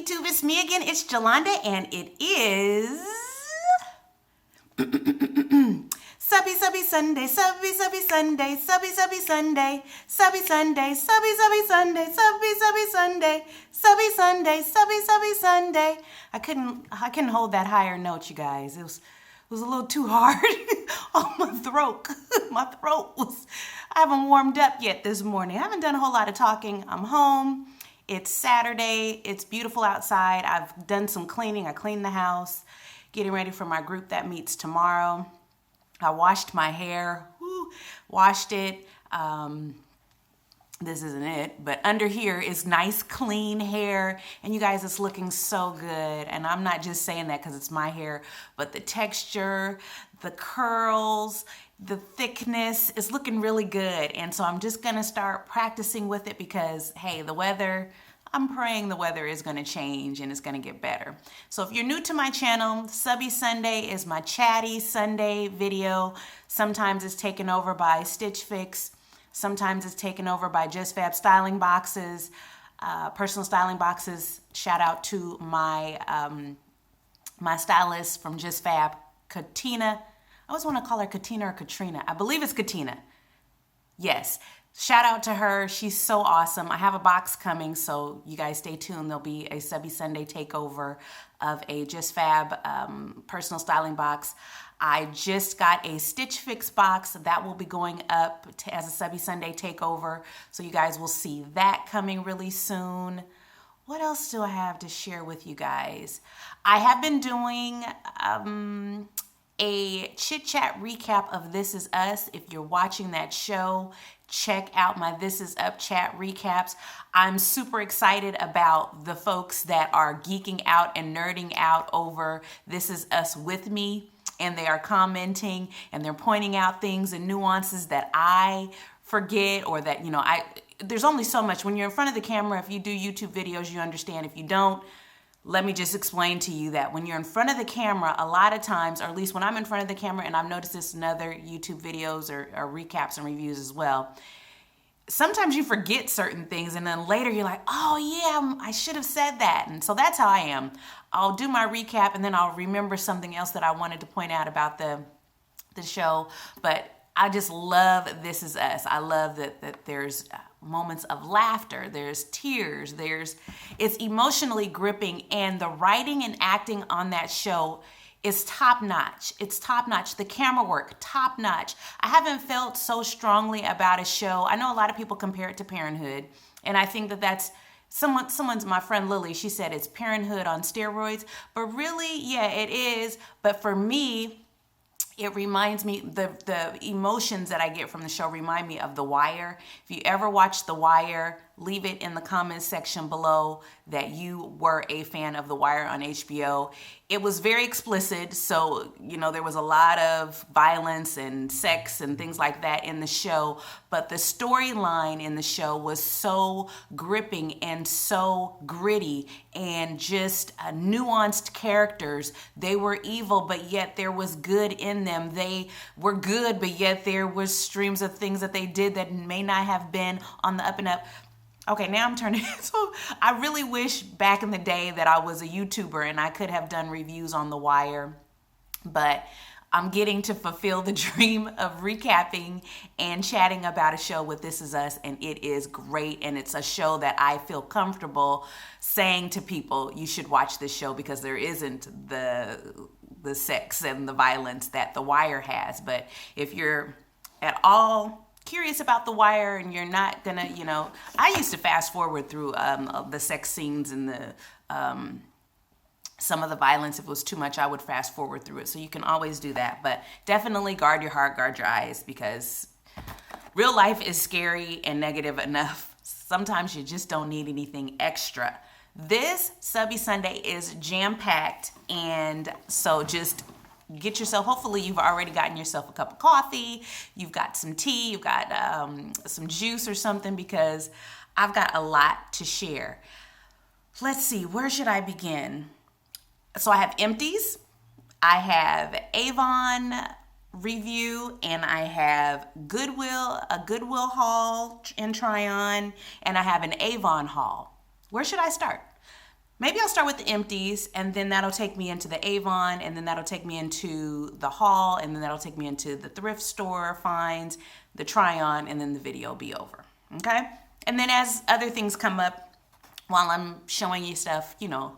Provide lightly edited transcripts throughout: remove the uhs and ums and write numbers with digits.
YouTube, it's me again. It's Jolanda, and it is Subbie Sunday, Subbie Sunday, Subbie Sunday, Subbie Sunday, Subbie Sunday, Subbie Sunday, Subbie Sunday. I couldn't hold that higher note, you guys. It was a little too hard on my throat. I haven't warmed up yet this morning. I haven't done a whole lot of talking. I'm home. It's Saturday. It's beautiful outside. I've done some cleaning. I cleaned the house, getting ready for my group that meets tomorrow. I washed my hair, washed it. This isn't it, but under here is nice, clean hair. And you guys, it's looking so good. And I'm not just saying that because it's my hair, but the texture, the curls, the thickness is looking really good. And so I'm just gonna start practicing with it because, hey, the weather, I'm praying the weather is gonna change and it's gonna get better. So if you're new to my channel, Subbie Sunday is my chatty Sunday video. Sometimes it's taken over by Stitch Fix. Sometimes it's taken over by Just Fab styling boxes, personal styling boxes. Shout out to my my stylist from Just Fab, Katina. I always want to call her Katina or Katrina. I believe it's Katina. Yes. Shout out to her. She's so awesome. I have a box coming, so you guys stay tuned. There'll be a Subbie Sunday takeover of a Just Fab personal styling box. I just got a Stitch Fix box that will be going up as a Subbie Sunday takeover. So you guys will see that coming really soon. What else do I have to share with you guys? I have been doing a Chit Chat recap of This Is Us. If you're watching that show, check out my This Is Up chat recaps. I'm super excited about the folks that are geeking out and nerding out over This Is Us with me. And they are commenting and they're pointing out things and nuances that I forget or that, there's only so much. When you're in front of the camera, if you do YouTube videos, you understand. If you don't, let me just explain to you that when you're in front of the camera, a lot of times, or at least when I'm in front of the camera, and I've noticed this in other YouTube videos or recaps and reviews as well, sometimes you forget certain things and then later you're like, oh yeah, I should have said that. And so that's how I am. I'll do my recap and then I'll remember something else that I wanted to point out about the show. But I just love This Is Us. I love that there's moments of laughter, there's tears, it's emotionally gripping, and the writing and acting on that show is top notch. It's top notch. The camera work, top notch. I haven't felt so strongly about a show. I know a lot of people compare it to Parenthood, and I think that's someone's my friend Lily. She said it's Parenthood on steroids, but really, yeah, it is. But for me, it reminds me, the emotions that I get from the show remind me of The Wire. If you ever watched The Wire, leave it in the comments section below that you were a fan of The Wire on HBO. It was very explicit, so, there was a lot of violence and sex and things like that in the show, but the storyline in the show was so gripping and so gritty and just nuanced characters. They were evil, but yet there was good in them. They were good, but yet there was streams of things that they did that may not have been on the up and up. Okay, now I'm turning. So I really wish back in the day that I was a YouTuber and I could have done reviews on The Wire, but I'm getting to fulfill the dream of recapping and chatting about a show with This Is Us, and it is great, and it's a show that I feel comfortable saying to people, you should watch this show because there isn't the sex and the violence that The Wire has. But if you're at all curious about The Wire and you're not gonna, I used to fast forward through the sex scenes and the some of the violence. If it was too much, I would fast forward through it. So you can always do that, but definitely guard your heart, guard your eyes, because real life is scary and negative enough. Sometimes you just don't need anything extra. This Subbie Sunday is jam-packed, and so just get yourself, hopefully you've already gotten yourself a cup of coffee, you've got some tea, you've got some juice or something, because I've got a lot to share. Let's see, where should I begin? So I have Empties, I have Avon review, and I have a Goodwill haul and try on, and I have an Avon haul. Where should I start? maybe I'll start with the Empties, and then that'll take me into the Avon, and then that'll take me into the haul, and then that'll take me into the thrift store finds, the try on, and then the video will be over. Okay? And then as other things come up while I'm showing you stuff,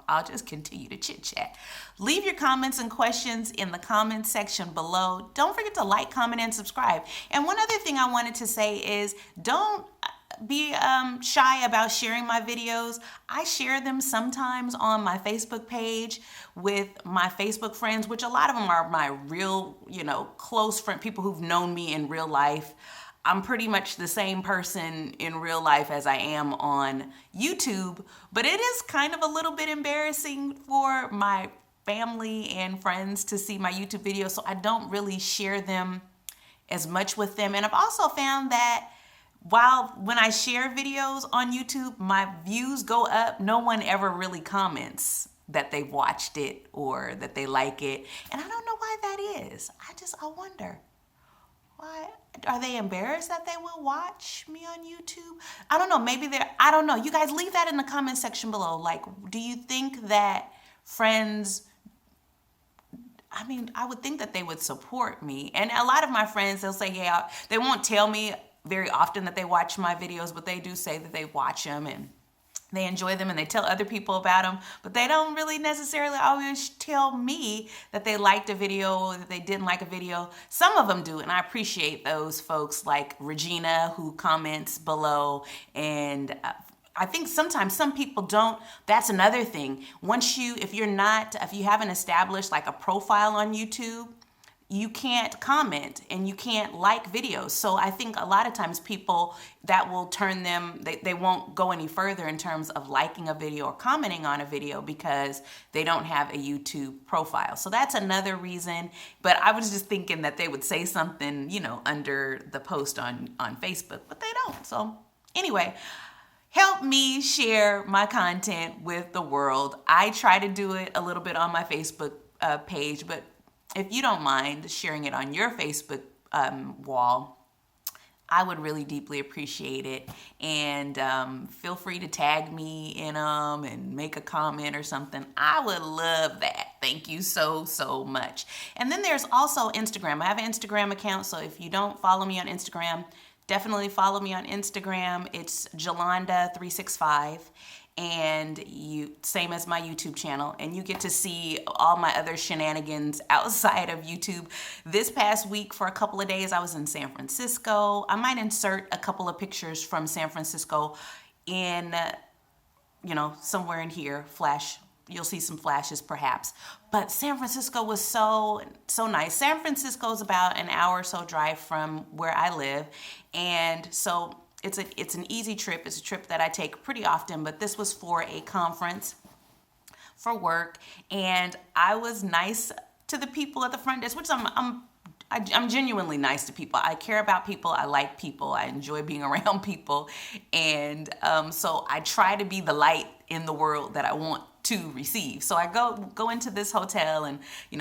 I'll just continue to chit chat. Leave your comments and questions in the comment section below. Don't forget to like, comment, and subscribe. And one other thing I wanted to say is don't be shy about sharing my videos. I share them sometimes on my Facebook page with my Facebook friends, which a lot of them are my real, close friend, people who've known me in real life. I'm pretty much the same person in real life as I am on YouTube, but it is kind of a little bit embarrassing for my family and friends to see my YouTube videos, so I don't really share them as much with them. And I've also found that when I share videos on YouTube, my views go up. No one ever really comments that they've watched it or that they like it, and I don't know why that is. I wonder. Why? Are they embarrassed that they will watch me on YouTube? I don't know. I don't know. You guys leave that in the comment section below. Like, do you think that friends, I would think that they would support me. And a lot of my friends, they'll say, yeah, they won't tell me very often that they watch my videos, but they do say that they watch them and they enjoy them and they tell other people about them, but they don't really necessarily always tell me that they liked a video or that they didn't like a video. Some of them do, and I appreciate those folks like Regina, who comments below. And I think sometimes some people don't. That's another thing. If you haven't established like a profile on YouTube, you can't comment and you can't like videos. So I think a lot of times people, that will turn them, they won't go any further in terms of liking a video or commenting on a video because they don't have a YouTube profile. So that's another reason. But I was just thinking that they would say something, under the post on Facebook, but they don't. So anyway, help me share my content with the world. I try to do it a little bit on my Facebook page, but if you don't mind sharing it on your Facebook wall, I would really deeply appreciate it. And feel free to tag me in them and make a comment or something. I would love that. Thank you so, so much. And then there's also Instagram. I have an Instagram account, so if you don't follow me on Instagram, definitely follow me on Instagram. It's Jolanda365. And same as my YouTube channel, and you get to see all my other shenanigans outside of YouTube. This past week, for a couple of days, I was in San Francisco. I might insert a couple of pictures from San Francisco in, somewhere in here, you'll see some flashes perhaps. But San Francisco was so nice. San Francisco is about an hour or so drive from where I live, and so it's an easy trip. It's a trip that I take pretty often, but this was for a conference for work, and I was nice to the people at the front desk, which I'm genuinely nice to people. I care about people. I like people. I enjoy being around people, and so I try to be the light in the world that I want to receive. So I go into this hotel and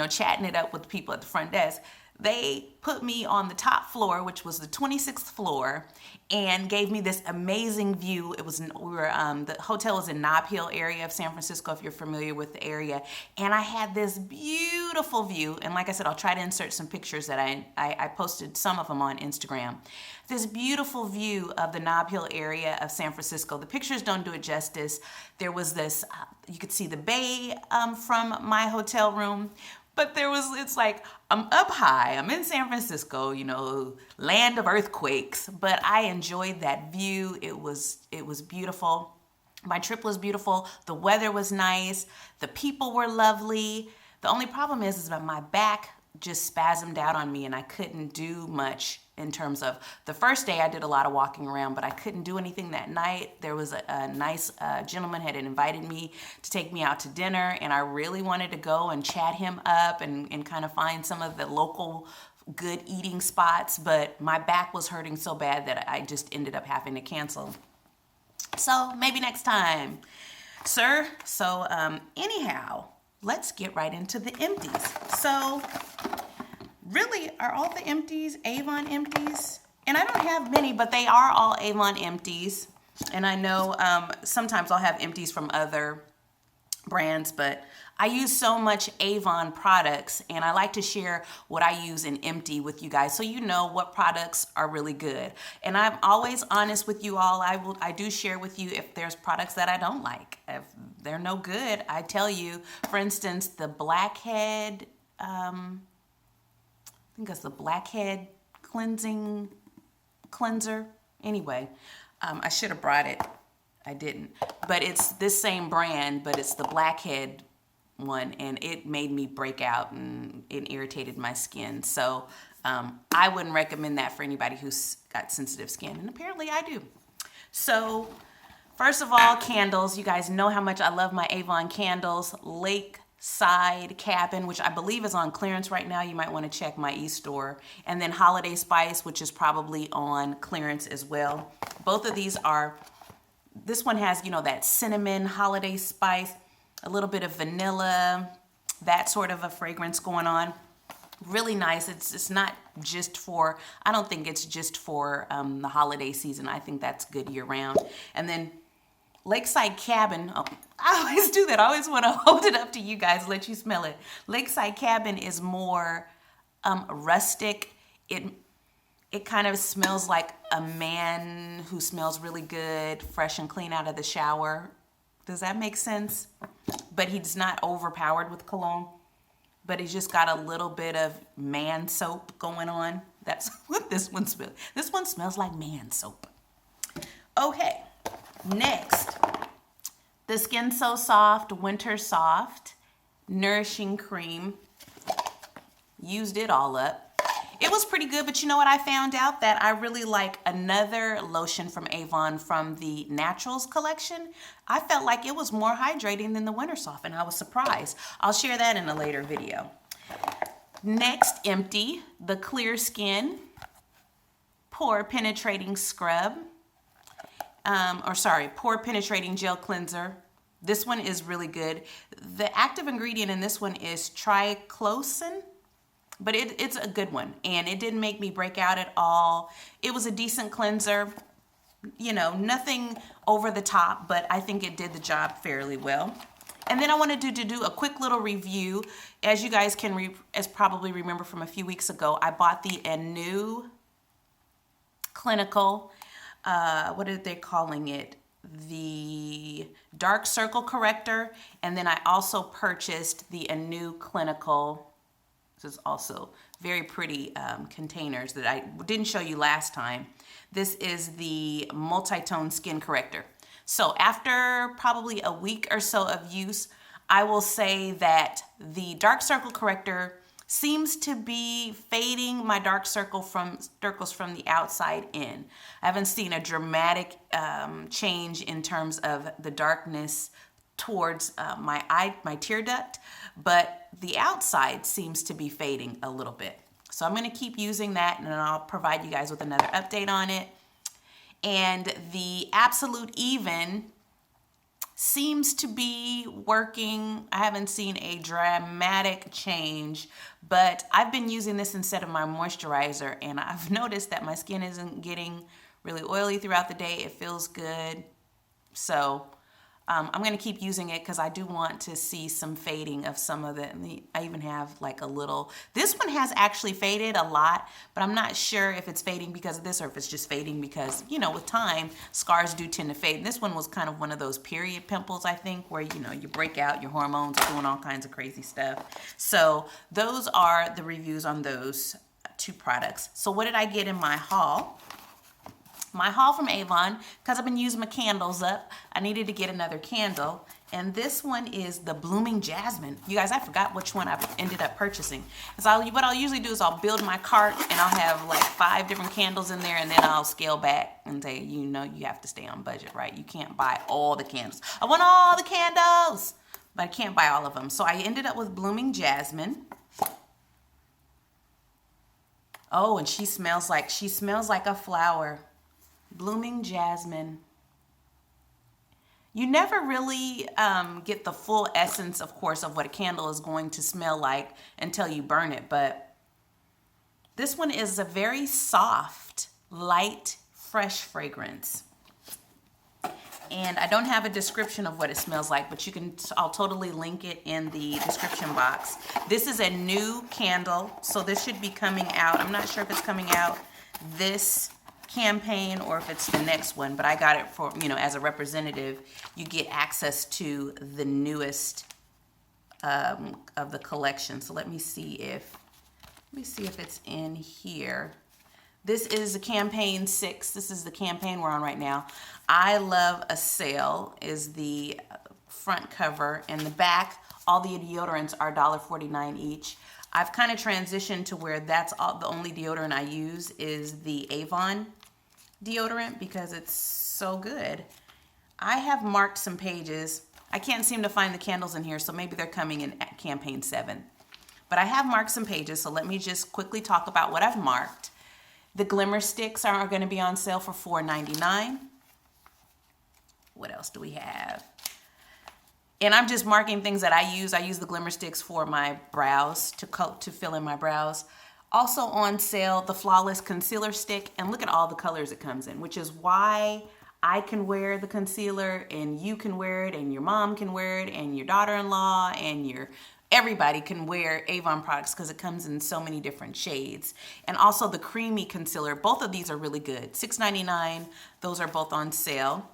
chatting it up with the people at the front desk. They put me on the top floor, which was the 26th floor, and gave me this amazing view. The hotel was in Nob Hill area of San Francisco, if you're familiar with the area. And I had this beautiful view. And like I said, I'll try to insert some pictures that I posted some of them on Instagram. This beautiful view of the Nob Hill area of San Francisco. The pictures don't do it justice. There was this, you could see the bay from my hotel room. But it's like, I'm up high, I'm in San Francisco, land of earthquakes, but I enjoyed that view. It was beautiful. My trip was beautiful. The weather was nice. The people were lovely. The only problem is that my back just spasmed out on me and I couldn't do much in terms of the first day. I did a lot of walking around, but I couldn't do anything that night. There was a nice gentleman had invited me to take me out to dinner, and I really wanted to go and chat him up and kind of find some of the local good eating spots, but my back was hurting so bad that I just ended up having to cancel. So maybe next time, sir. So anyhow, let's get right into the empties. So really, are all the empties Avon empties? And I don't have many, but they are all Avon empties. And I know sometimes I'll have empties from other brands, but I use so much Avon products, and I like to share what I use in Empty with you guys so you know what products are really good. And I'm always honest with you all. I do share with you if there's products that I don't like. If they're no good, I tell you. For instance, the Blackhead, I think that's the Blackhead cleanser. Anyway, I should have brought it. I didn't. But it's this same brand, but it's the Blackhead one, and it made me break out and it irritated my skin. So I wouldn't recommend that for anybody who's got sensitive skin, and apparently I do. So first of all, candles. You guys know how much I love my Avon candles. Lakeside Cabin, which I believe is on clearance right now. You might want to check my e-store. And then Holiday Spice, which is probably on clearance as well. Both of these are, this one has, you know, that cinnamon holiday spice, a little bit of vanilla, that sort of a fragrance going on. Really nice. It's not just for, I don't think it's just for the holiday season. I think that's good year round. And then Lakeside Cabin, oh, I always do that. I always want to hold it up to you guys, let you smell it. Lakeside Cabin is more rustic. It kind of smells like a man who smells really good, fresh and clean out of the shower. Does that make sense? But he's not overpowered with cologne, but he's just got a little bit of man soap going on. That's what this one smells. This one smells like man soap. Okay, next, the Skin So Soft Winter Soft Nourishing Cream. Used it all up. It was pretty good, but you know what? I found out that I really like another lotion from Avon from the Naturals collection. I felt like it was more hydrating than the Winter Soft, and I was surprised. I'll share that in a later video. Next, Empty, the Clear Skin Pore Penetrating Scrub. Pore Penetrating Gel Cleanser. This one is really good. The active ingredient in this one is triclosan. But it's a good one, and it didn't make me break out at all. It was a decent cleanser, you know, nothing over the top, but I think it did the job fairly well. And then I wanted to do a quick little review. As you guys can probably remember from a few weeks ago, I bought the Anew Clinical, what are they calling it? The Dark Circle Corrector. And then I also purchased the Anew Clinical. This is also very pretty containers that I didn't show you last time. This is the multi-tone skin corrector. So after probably a week or so of use, I will say that the dark circle corrector seems to be fading my dark circles from the outside in. I haven't seen a dramatic change in terms of the darkness towards my tear duct, but the outside seems to be fading a little bit. So I'm going to keep using that, and then I'll provide you guys with another update on it. And the Absolute Even seems to be working. I haven't seen a dramatic change, but I've been using this instead of my moisturizer, and I've noticed that my skin isn't getting really oily throughout the day. It feels good. So I'm going to keep using it because I do want to see some fading of some of the, I even have like a little, this one has actually faded a lot, but I'm not sure if it's fading because of this or if it's just fading because, you know, with time, scars do tend to fade. And this one was kind of one of those period pimples, I think, where, you know, you break out, your hormones are doing all kinds of crazy stuff. So those are the reviews on those two products. So what did I get in my haul? My haul from Avon, because I've been using my candles up, I needed to get another candle. And this one is the Blooming Jasmine. You guys, I forgot which one I ended up purchasing. So what I'll usually do is I'll build my cart and I'll have like 5 different candles in there, and then I'll scale back and say, you know, you have to stay on budget, right? You can't buy all the candles. I want all the candles, but I can't buy all of them. So I ended up with Blooming Jasmine. Oh, and she smells like a flower. Blooming Jasmine. You never really get the full essence, of course, of what a candle is going to smell like until you burn it. But this one is a very soft, light, fresh fragrance. And I don't have a description of what it smells like, but I'll totally link it in the description box. This is a new candle, so this should be coming out. I'm not sure if it's coming out this campaign or if it's the next one, but I got it for, as a representative, you get access to the newest of the collection. So let me see if it's in here. This is a campaign 6. This is the campaign we're on right now. I Love a Sale is the front cover, and the back, all the deodorants are $1.49 each. I've kind of transitioned to where that's the only deodorant I use is the Avon deodorant because it's so good. I have marked some pages. I can't seem to find the candles in here, so maybe they're coming in at campaign 7. But I have marked some pages, so let me just quickly talk about what I've marked. The glimmer sticks are going to be on sale for $4.99. What else do we have? And I'm just marking things that I use. I use the glimmer sticks for my brows, to fill in my brows. Also on sale, the Flawless Concealer Stick. And look at all the colors it comes in, which is why I can wear the concealer and you can wear it and your mom can wear it and your daughter-in-law and everybody can wear Avon products because it comes in so many different shades. And also the creamy concealer. Both of these are really good. $6.99. Those are both on sale.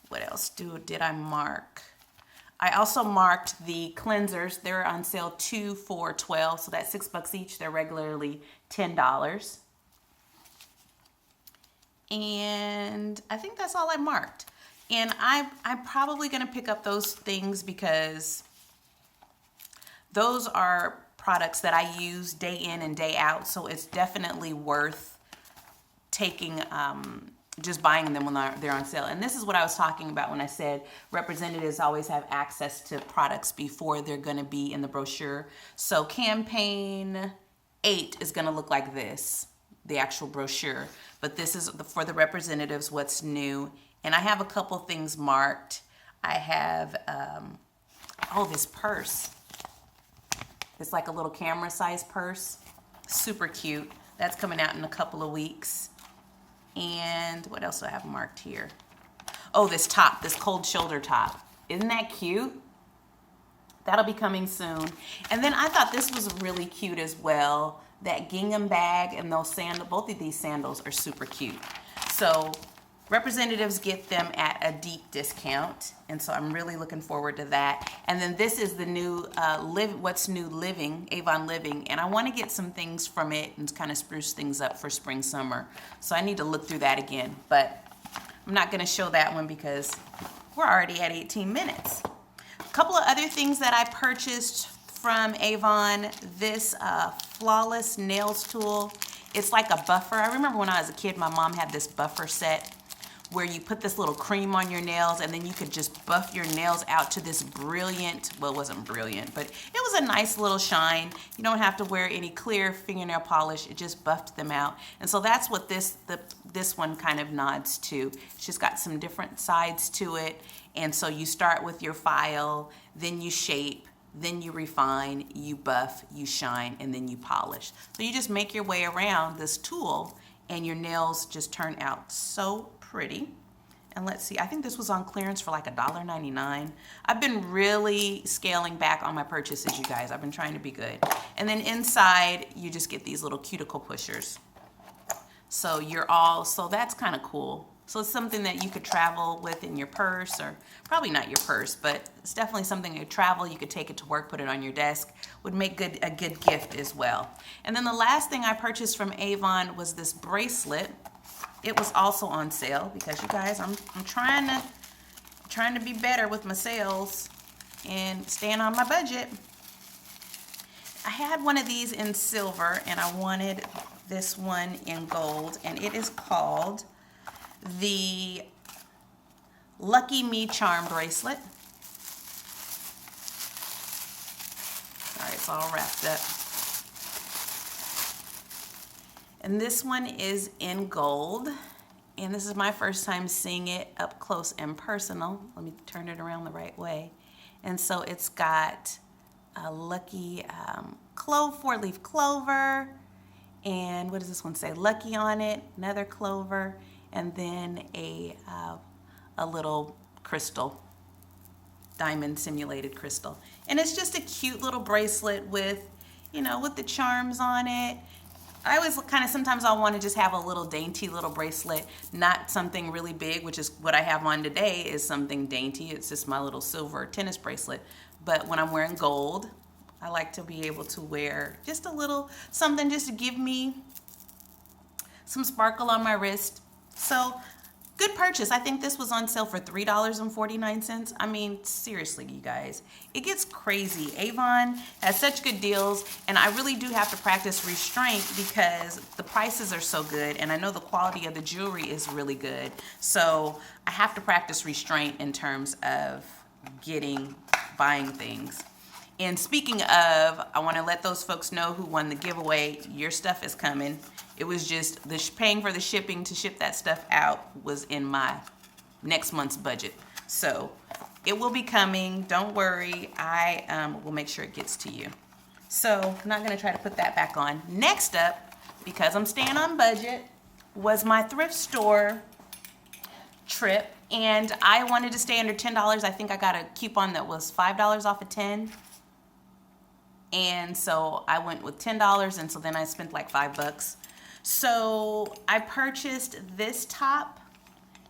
What else did I mark? I also marked the cleansers. They're on sale 2 for $12, so that's $6 each. They're regularly $10. And I think that's all I marked. And I'm probably going to pick up those things because those are products that I use day in and day out, so it's definitely worth taking, just buying them when they're on sale. And this is what I was talking about when I said representatives always have access to products before they're going to be in the brochure. So campaign 8 is going to look like this, the actual brochure. But this is for the representatives, what's new. And I have a couple things marked. I have, this purse. It's like a little camera size purse. Super cute. That's coming out in a couple of weeks. And what else do I have marked here? Oh, this top, this cold shoulder top. Isn't that cute? That'll be coming soon. And then I thought this was really cute as well. That gingham bag and those sandals, both of these sandals are super cute. So representatives get them at a deep discount. And so I'm really looking forward to that. And then this is the new What's New Living, Avon Living. And I want to get some things from it and kind of spruce things up for spring, summer. So I need to look through that again. But I'm not going to show that one because we're already at 18 minutes. A couple of other things that I purchased from Avon. This Flawless Nails Tool. It's like a buffer. I remember when I was a kid, my mom had this buffer set where you put this little cream on your nails and then you could just buff your nails out to this brilliant, well, it wasn't brilliant, but it was a nice little shine. You don't have to wear any clear fingernail polish. It just buffed them out. And so that's what this one kind of nods to. It's just got some different sides to it. And so you start with your file, then you shape, then you refine, you buff, you shine, and then you polish. So you just make your way around this tool and your nails just turn out so pretty. And let's see, I think this was on clearance for like $1.99. I've been really scaling back on my purchases, you guys. I've been trying to be good. And then inside, you just get these little cuticle pushers. So that's kind of cool. So it's something that you could travel with in your purse, or probably not your purse, but it's definitely something you travel. You could take it to work, put it on your desk. Would make a good gift as well. And then the last thing I purchased from Avon was this bracelet. It was also on sale because, you guys, I'm trying to be better with my sales and staying on my budget. I had one of these in silver and I wanted this one in gold, and it is called the Lucky Me Charm Bracelet. All right, it's all wrapped up. And this one is in gold. And this is my first time seeing it up close and personal. Let me turn it around the right way. And so it's got a lucky four-leaf clover. And what does this one say? Lucky on it, another clover. And then a a little crystal, diamond simulated crystal. And it's just a cute little bracelet with, you know, with the charms on it. I always kind of, sometimes I want to just have a little dainty little bracelet, not something really big, which is what I have on today is something dainty. It's just my little silver tennis bracelet. But when I'm wearing gold, I like to be able to wear just a little something just to give me some sparkle on my wrist. So good purchase. I think this was on sale for $3.49. I mean, seriously, you guys, it gets crazy. Avon has such good deals, and I really do have to practice restraint because the prices are so good, and I know the quality of the jewelry is really good. So I have to practice restraint in terms of buying things. And speaking of, I want to let those folks know who won the giveaway, your stuff is coming. It was just paying for the shipping to ship that stuff out was in my next month's budget. So it will be coming. Don't worry. I will make sure it gets to you. So I'm not going to try to put that back on. Next up, because I'm staying on budget, was my thrift store trip. And I wanted to stay under $10. I think I got a coupon that was $5 off of 10. And so I went with $10, and so then I spent like $5. So I purchased this top.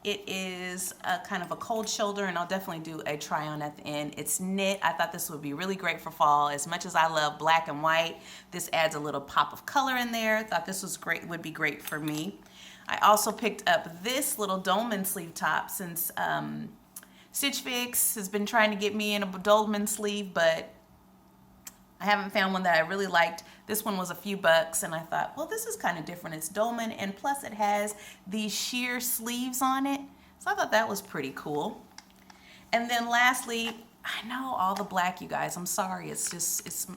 It is a kind of a cold shoulder, and I'll definitely do a try on at the end. It's knit. I thought this would be really great for fall. As much as I love black and white, this adds a little pop of color in there. Thought this was great, would be great for me. I also picked up this little dolman sleeve top since Stitch Fix has been trying to get me in a dolman sleeve, but I haven't found one that I really liked. This one was a few bucks, and I thought, well, this is kind of different. It's dolman, and plus it has these sheer sleeves on it. So I thought that was pretty cool. And then lastly, I know all the black, you guys. I'm sorry. It's just,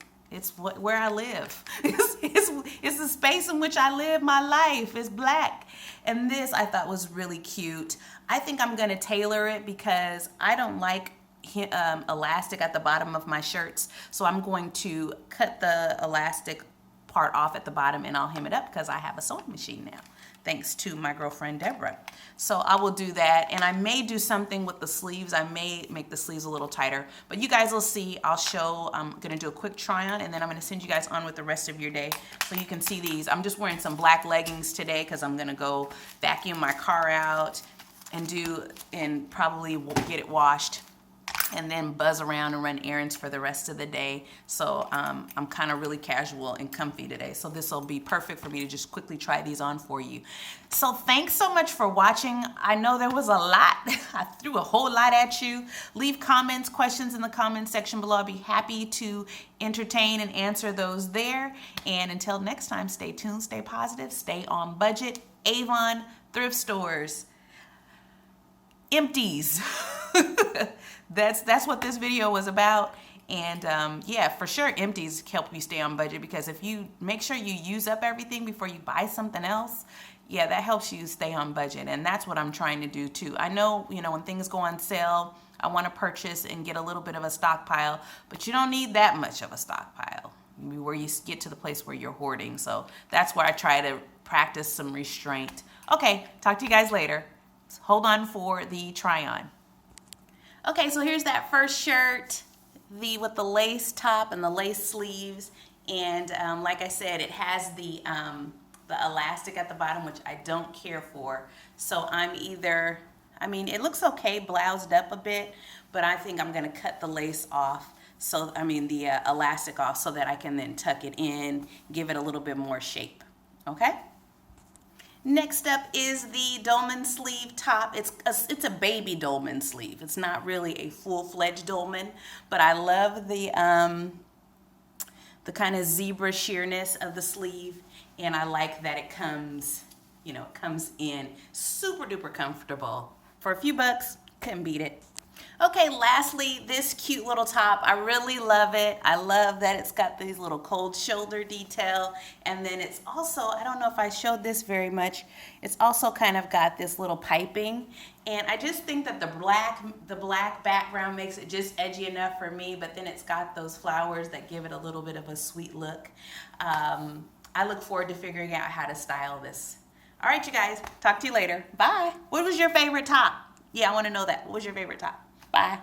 where I live. It's the space in which I live my life. It's black. And this I thought was really cute. I think I'm going to tailor it because I don't like elastic at the bottom of my shirts, so I'm going to cut the elastic part off at the bottom and I'll hem it up because I have a sewing machine now, thanks to my girlfriend Deborah. So I will do that, and I may do something with the sleeves. I may make the sleeves a little tighter, but you guys will see. I'll show. I'm gonna do a quick try on, and then I'm gonna send you guys on with the rest of your day so you can see these. I'm just wearing some black leggings today because I'm gonna go vacuum my car out and probably get it washed, and then buzz around and run errands for the rest of the day. So I'm kind of really casual and comfy today. So this will be perfect for me to just quickly try these on for you. So thanks so much for watching. I know there was a lot. I threw a whole lot at you. Leave comments, questions in the comments section below. I'll be happy to entertain and answer those there. And until next time, stay tuned, stay positive, stay on budget. Avon, thrift stores, Empties. That's what this video was about. And yeah, for sure, Empties help you stay on budget, because if you make sure you use up everything before you buy something else, yeah, that helps you stay on budget. And that's what I'm trying to do too. I know, when things go on sale, I want to purchase and get a little bit of a stockpile, but you don't need that much of a stockpile where you get to the place where you're hoarding. So that's where I try to practice some restraint. Okay, talk to you guys later. Hold on for the try on. Okay, so here's that first shirt, with the lace top and the lace sleeves, and like I said, it has the elastic at the bottom, which I don't care for. So it looks okay, bloused up a bit, but I think I'm gonna cut the lace off. So the elastic off, so that I can then tuck it in, give it a little bit more shape. Okay. Next up is the dolman sleeve top. It's a baby dolman sleeve. It's not really a full-fledged dolman, but I love the kind of zebra sheerness of the sleeve, and I like that it comes, it comes in super duper comfortable. For a few bucks, couldn't beat it. Okay, lastly, this cute little top. I really love it. I love that it's got these little cold shoulder detail, and then it's also, I don't know if I showed this very much, it's also kind of got this little piping, and I just think that the black background makes it just edgy enough for me, but then it's got those flowers that give it a little bit of a sweet look. I look forward to figuring out how to style this. All right, you guys, talk to you later. Bye. What was your favorite top? Yeah, I want to know that. What was your favorite top? Bye.